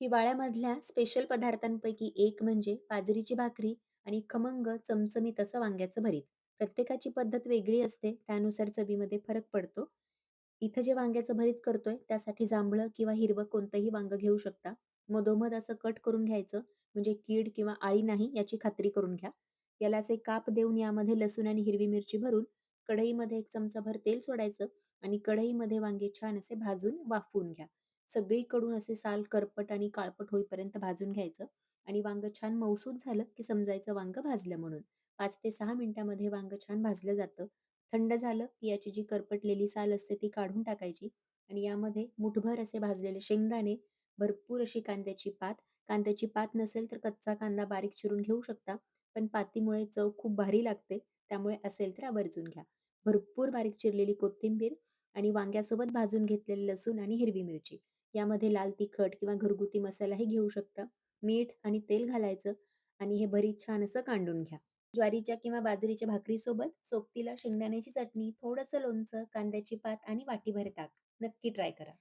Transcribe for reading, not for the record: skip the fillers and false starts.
हिवाळ्यामधल्या special पदार्थांपैकी एक म्हणजे बाजरीची भाकरी आणि खमंग चमचमीत असं वांग्याचं भरीत. प्रत्येकाची पद्धत वेगळी असते, त्यानुसार चवीमध्ये फरक पडतो. इथं जे वांग्याचं भरीत करतोय, त्यासाठी जांभळं किंवा हिरवं कोणतंही वांगं घेऊ शकता. मधोमध असं कट करून घ्यायचं, म्हणजे कीड किंवा आळी नाही याची खात्री करून घ्या. याला असे काप देऊन यामध्ये लसूण आणि हिरवी मिरची भरून कढईमध्ये 1 चमचाभर तेल सोडायचं आणि कढईमध्ये वांगे छान असे भाजून वाफवून घ्या. सगळीकडून असे साल करपट आणि काळपट होईपर्यंत भाजून घ्यायचं आणि वांगं छान मऊसूत झालं, की समजायचं वांगं भाजलं म्हणून. 5 ते 6 मिनिटामध्ये वांगं छान भाजलं जातं. थंड झालं, की याची जी करपटलेली साल असते ती काढून टाकायची आणि यामध्ये मुठभर असे भाजलेले शेंगदाणे, भरपूर अशी कांद्याची पात नसेल तर कच्चा कांदा बारीक चिरून घेऊ शकता. पण पातीमुळे चव खूप भारी लागते, त्यामुळे असेल तर आवर्जून घ्या. भरपूर बारीक चिरलेली कोथिंबीर आणि वांग्यासोबत भाजून घेतलेले लसूण आणि हिरवी मिरची. यामध्ये लाल तिखट किंवा घरगुती मसालाही घेऊ शकता. मीठ आणि तेल घालायचं आणि हे भरीत छान असं कांडून घ्या. ज्वारीच्या किंवा बाजरीच्या भाकरीसोबत सोबतीला शेंगदाण्याची चटणी, थोडंसं लोणचं, कांद्याची पात आणि वाटीभर ताक. नक्की ट्राय करा.